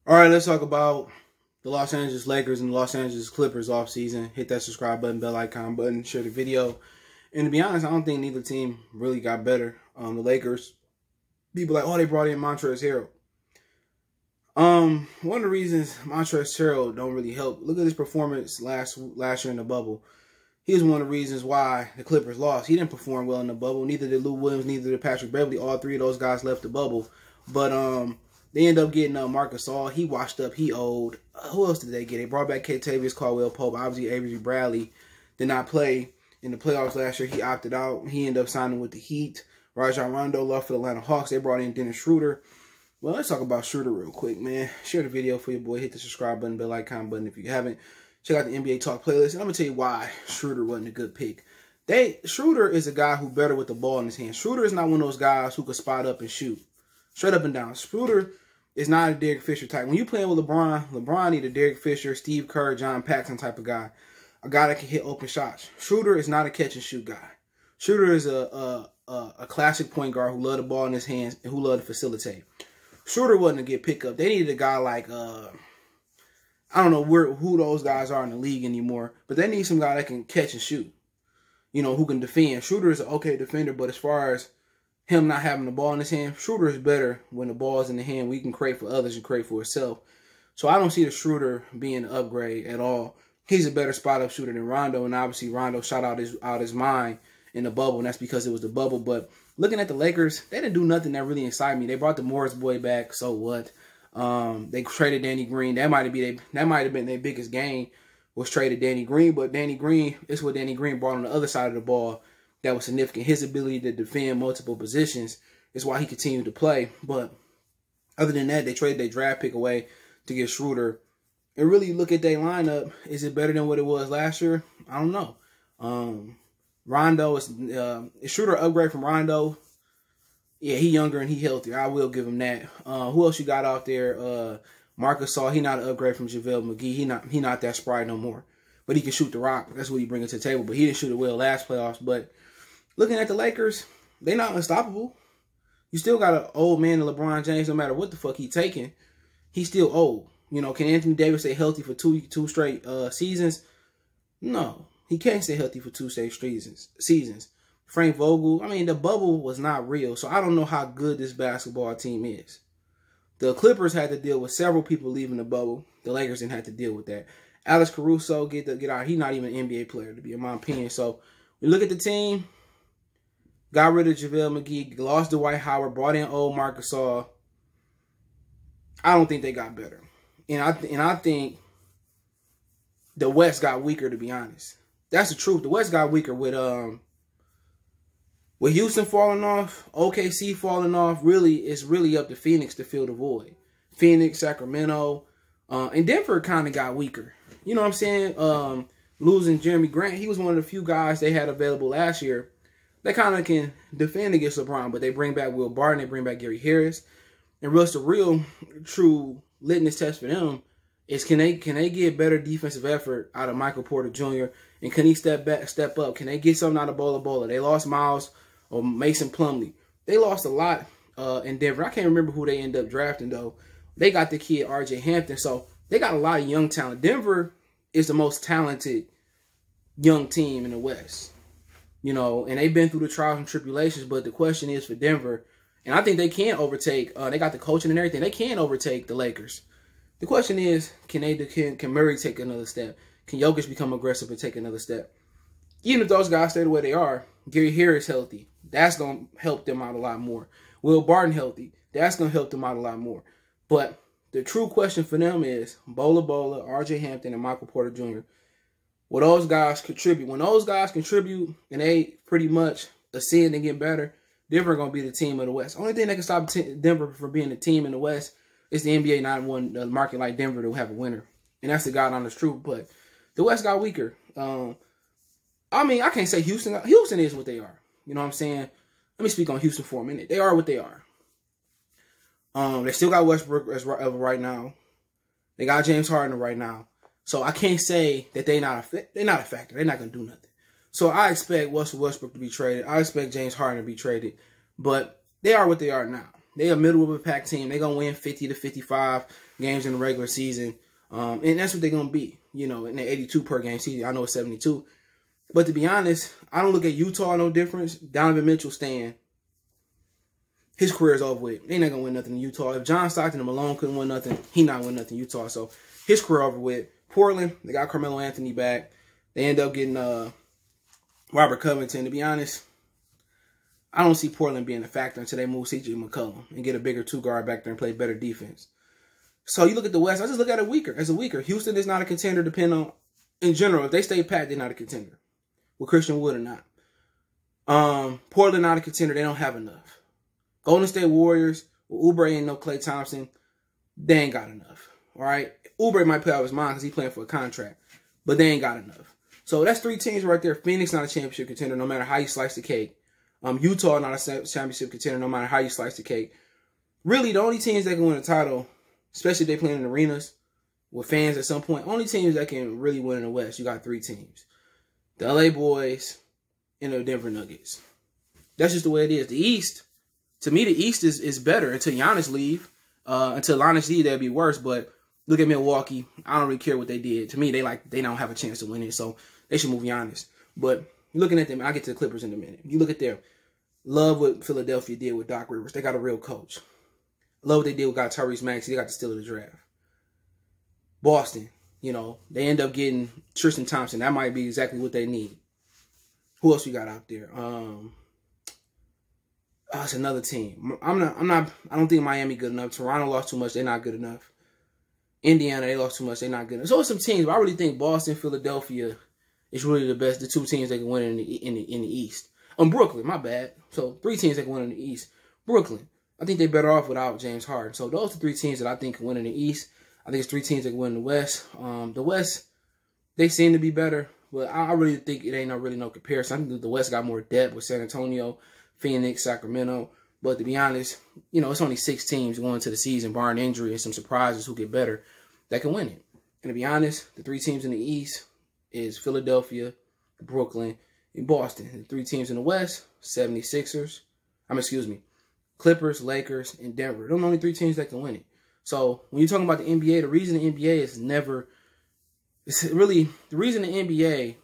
All right, let's talk about the Los Angeles Lakers and the Los Angeles Clippers offseason. Hit that subscribe button, bell icon button, share the video. And to be honest, I don't think neither team really got better. The Lakers, people like, oh, they brought in Montrezl Harrell. One of the reasons Montrezl Harrell don't really help, look at his performance last year in the bubble. He was one of the reasons why the Clippers lost. He didn't perform well in the bubble. Neither did Lou Williams, neither did Patrick Beverley. All three of those guys left the bubble. But they ended up getting Marcus Gasol. He washed up. He owed. Who else did they get? They brought back Kentavious Caldwell-Pope. Obviously, Avery Bradley did not play in the playoffs last year. He opted out. He ended up signing with the Heat. Rajon Rondo left for the Atlanta Hawks. They brought in Dennis Schroeder. Well, let's talk about Schroeder real quick, man. Share the video for your boy. Hit the subscribe button, bell icon button if you haven't. Check out the NBA Talk playlist. And I'm going to tell you why Schroeder wasn't a good pick. Schroeder is a guy who better with the ball in his hand. Schroeder is not one of those guys who could spot up and shoot. Straight up and down. Schroeder is not a Derek Fisher type. When you playing with LeBron need a Derek Fisher, Steve Kerr, John Paxson type of guy. A guy that can hit open shots. Schroeder is not a catch and shoot guy. Schroeder is a classic point guard who loved the ball in his hands and who loved to facilitate. Schroeder wasn't a good pickup. They needed a guy like, I don't know who those guys are in the league anymore, but they need some guy that can catch and shoot, you know, who can defend. Schroeder is an okay defender, but as far as him not having the ball in his hand, Schroeder is better when the ball is in the hand. We can create for others and create for himself. So I don't see the Schroeder being an upgrade at all. He's a better spot-up shooter than Rondo, and obviously Rondo shot out his mind in the bubble, and that's because it was the bubble. But looking at the Lakers, they didn't do nothing that really excited me. They brought the Morris boy back, so what? They traded Danny Green. That might have been their biggest gain, was traded Danny Green. But Danny Green is what Danny Green brought on the other side of the ball that was significant. His ability to defend multiple positions is why he continued to play. But other than that, they traded their draft pick away to get Schroeder. And really look at their lineup. Is it better than what it was last year? I don't know. Rondo is Schroeder upgrade from Rondo. Yeah, he younger and he healthier. I will give him that. Who else you got out there? Marcus Gasol. He not an upgrade from JaVale McGee. He not that spry no more. But he can shoot the rock. That's what he brings to the table. But he didn't shoot it well last playoffs. But looking at the Lakers, they not unstoppable. You still got an old man in LeBron James. No matter what the fuck he taking, he's still old. You know, can Anthony Davis stay healthy for two straight seasons? No, he can't stay healthy for two straight seasons. Frank Vogel, I mean, the bubble was not real, so I don't know how good this basketball team is. The Clippers had to deal with several people leaving the bubble. The Lakers didn't have to deal with that. Alex Caruso, get out. He's not even an NBA player, to be in my opinion. So we look at the team, got rid of JaVale McGee, lost Dwight Howard, brought in old Marcus Gasol. I don't think they got better. And I think the West got weaker, to be honest. That's the truth. The West got weaker with Houston falling off, OKC falling off. Really, it's really up to Phoenix to fill the void. Phoenix, Sacramento, and Denver kind of got weaker. You know what I'm saying? Losing Jeremy Grant, he was one of the few guys they had available last year. They kind of can defend against LeBron, but they bring back Will Barton, they bring back Gary Harris. And Russ, the real true litmus test for them is can they get better defensive effort out of Michael Porter Jr. and can he step up? Can they get something out of Bola? They lost Miles or Mason Plumlee. They lost a lot in Denver. I can't remember who they ended up drafting though. They got the kid RJ Hampton, so they got a lot of young talent. Denver is the most talented young team in the West, you know, and they've been through the trials and tribulations. But the question is for Denver. And I think they can overtake. They got the coaching and everything. They can overtake the Lakers. The question is, can Murray take another step? Can Jokic become aggressive and take another step? Even if those guys stay the way they are, Gary Harris healthy, that's going to help them out a lot more. Will Barton healthy, that's going to help them out a lot more. But the true question for them is Bola, RJ Hampton, and Michael Porter Jr. Will those guys contribute? When those guys contribute and they pretty much ascend and get better, Denver going to be the team of the West. Only thing that can stop Denver from being the team in the West is the NBA not one market like Denver to have a winner. And that's the God honest truth. But the West got weaker. I mean, I can't say Houston. Houston is what they are. You know what I'm saying? Let me speak on Houston for a minute. They are what they are. They still got Westbrook as right now. They got James Harden right now. So I can't say that they're not a factor. They're not going to do nothing. So I expect Russell Westbrook to be traded. I expect James Harden to be traded. But they are what they are now. They a middle of a pack team. They're going to win 50 to 55 games in the regular season. And that's what they're going to be, you know, in the 82 per game season. I know it's 72. But to be honest, I don't look at Utah no difference. Donovan Mitchell staying. His career is over with. They're not going to win nothing in Utah. If John Stockton and Malone couldn't win nothing, he not win nothing in Utah. So his career over with. Portland, they got Carmelo Anthony back. They end up getting Robert Covington. To be honest, I don't see Portland being a factor until they move C.J. McCollum and get a bigger two-guard back there and play better defense. So you look at the West, I just look at it as a weaker. Houston is not a contender depending on, in general, if they stay pat, they're not a contender. With Christian Wood or not. Portland not a contender, they don't have enough. Golden State Warriors, with Oubre and no Klay Thompson, they ain't got enough. All right? Oubre might play out of his mind because he's playing for a contract, but they ain't got enough. So that's 3 teams right there. Phoenix not a championship contender no matter how you slice the cake. Utah not a championship contender no matter how you slice the cake. Really, the only teams that can win a title, especially if they play in arenas with fans at some point, only teams that can really win in the West, you got 3 teams. The LA Boys and the Denver Nuggets. That's just the way it is. The East, to me, the East is better until Giannis leave. Until Giannis leave, that'd be worse. But look at Milwaukee. I don't really care what they did. To me, they don't have a chance to win it, so they should move Giannis. But looking at them, I'll get to the Clippers in a minute. You look at them. Love what Philadelphia did with Doc Rivers. They got a real coach. Love what they did with Tyrese Maxey. They got the steal of the draft. Boston, you know, they end up getting Tristan Thompson. That might be exactly what they need. Who else we got out there? It's another team. I don't think Miami good enough. Toronto lost too much. They're not good enough. Indiana, they lost too much. They're not good enough. So it's some teams, but I really think Boston, Philadelphia is really the 2 teams that can win in the East. Brooklyn, my bad. So 3 teams that can win in the East. Brooklyn, I think they're better off without James Harden. So those are 3 teams that I think can win in the East. I think it's 3 teams that can win in the West. The West, they seem to be better, but I really think it ain't really no comparison. I think the West got more depth with San Antonio, Phoenix, Sacramento. But to be honest, you know, it's only 6 teams going into the season, barring injury and some surprises who get better, that can win it. And to be honest, the 3 teams in the East is Philadelphia, Brooklyn, and Boston. The 3 teams in the West, 76ers. Clippers, Lakers, and Denver. Those are the only 3 teams that can win it. So when you're talking about the NBA, the reason the NBA the reason the NBA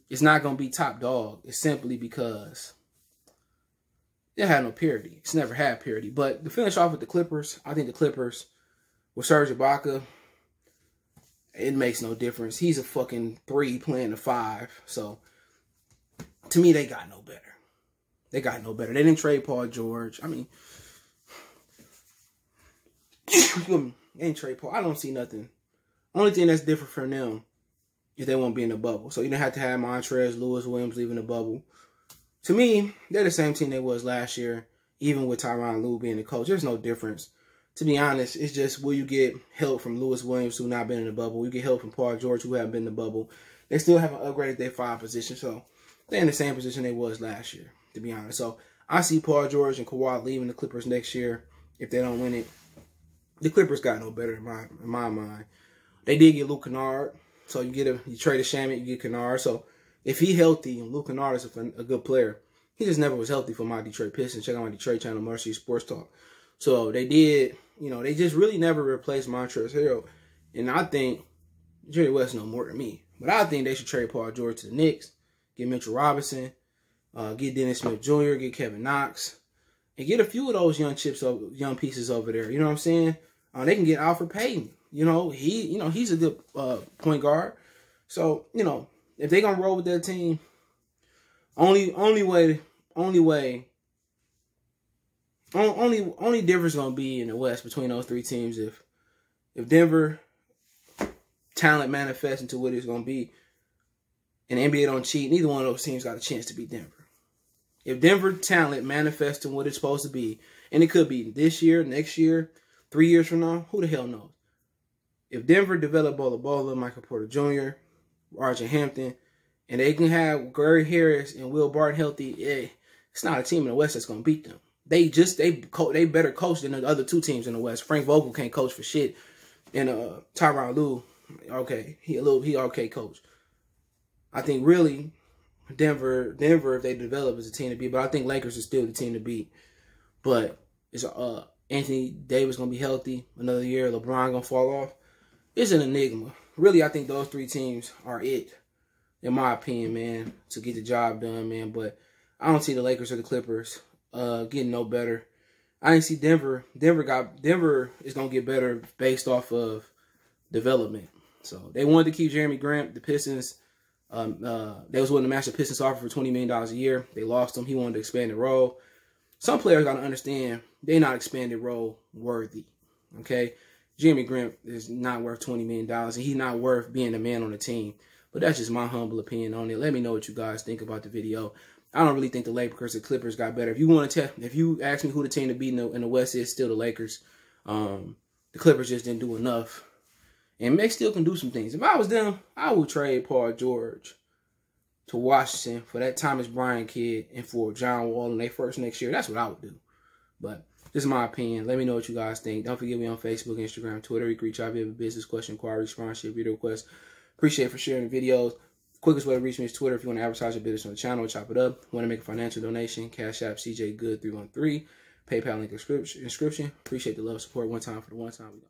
is not going to be top dog is simply because they had no parity. It's never had parity. But to finish off with the Clippers, I think the Clippers with Serge Ibaka, it makes no difference. He's a fucking 3 playing a 5. So to me, they got no better. They got no better. They didn't trade Paul George. I mean, they didn't trade Paul. I don't see nothing. Only thing that's different from them is they won't be in the bubble. So you don't have to have Montrezl, Lewis Williams leaving the bubble. To me, they're the same team they was last year, even with Tyronn Lue being the coach. There's no difference. To be honest, it's just will you get help from Lewis Williams, who not been in the bubble. You get help from Paul George, who haven't been in the bubble. They still haven't upgraded their 5 position. So they're in the same position they was last year, to be honest. So I see Paul George and Kawhi leaving the Clippers next year if they don't win it. The Clippers got no better in my mind. They did get Luke Kennard. So you trade a Shaman, you get Kennard. So if he healthy, and Luke Kennard is a good player, he just never was healthy for my Detroit Pistons. Check out my Detroit channel, Marcy Sports Talk. So they did, they just really never replaced Montrezl Harrell. And I think Jerry West know more than me. But I think they should trade Paul George to the Knicks, get Mitchell Robinson, get Dennis Smith Jr., get Kevin Knox, and get a few of those young pieces over there. You know what I'm saying? They can get Alfred Payton. He's a good point guard. So, if they're gonna roll with that team, only difference gonna be in the West between those 3 teams if Denver talent manifests into what it's gonna be, and the NBA don't cheat, neither one of those teams got a chance to beat Denver. If Denver talent manifests in what it's supposed to be, and it could be this year, next year, 3 years from now, who the hell knows? If Denver develop Bola, Michael Porter Jr., Arjun Hampton, and they can have Gary Harris and Will Barton healthy, it's not a team in the West that's going to beat them. They better coach than the other 2 teams in the West. Frank Vogel can't coach for shit. And Tyronn Lue, okay, he okay coach. I think really Denver, if they develop, is a team to beat. But I think Lakers is still the team to beat. But Is Anthony Davis going to be healthy another year? LeBron going to fall off? It's an enigma. Really, I think those 3 teams are it, in my opinion, man, to get the job done, man. But I don't see the Lakers or the Clippers getting no better. I didn't see Denver. Denver is going to get better based off of development. So they wanted to keep Jeremy Grant. The Pistons, they was willing to match the Pistons offer for $20 million a year. They lost him. He wanted to expand the role. Some players got to understand they're not expanded role worthy. Okay? Jeremy Grant is not worth $20 million, and he's not worth being the man on the team. But that's just my humble opinion on it. Let me know what you guys think about the video. I don't really think the Lakers or Clippers got better. If you ask me who the team to beat in the West is, still the Lakers. The Clippers just didn't do enough. And they still can do some things. If I was them, I would trade Paul George to Washington for that Thomas Bryant kid and for John Wall in their first next year. That's what I would do. But this is my opinion. Let me know what you guys think. Don't forget me on Facebook, Instagram, Twitter. You can reach out if you have a business question, inquiry, sponsorship, video request. Appreciate it for sharing the videos. Quickest way to reach me is Twitter. If you want to advertise your business on the channel, chop it up. Want to make a financial donation, Cash App CJ Good 313. PayPal link inscription. Appreciate the love and support. One time for the one time.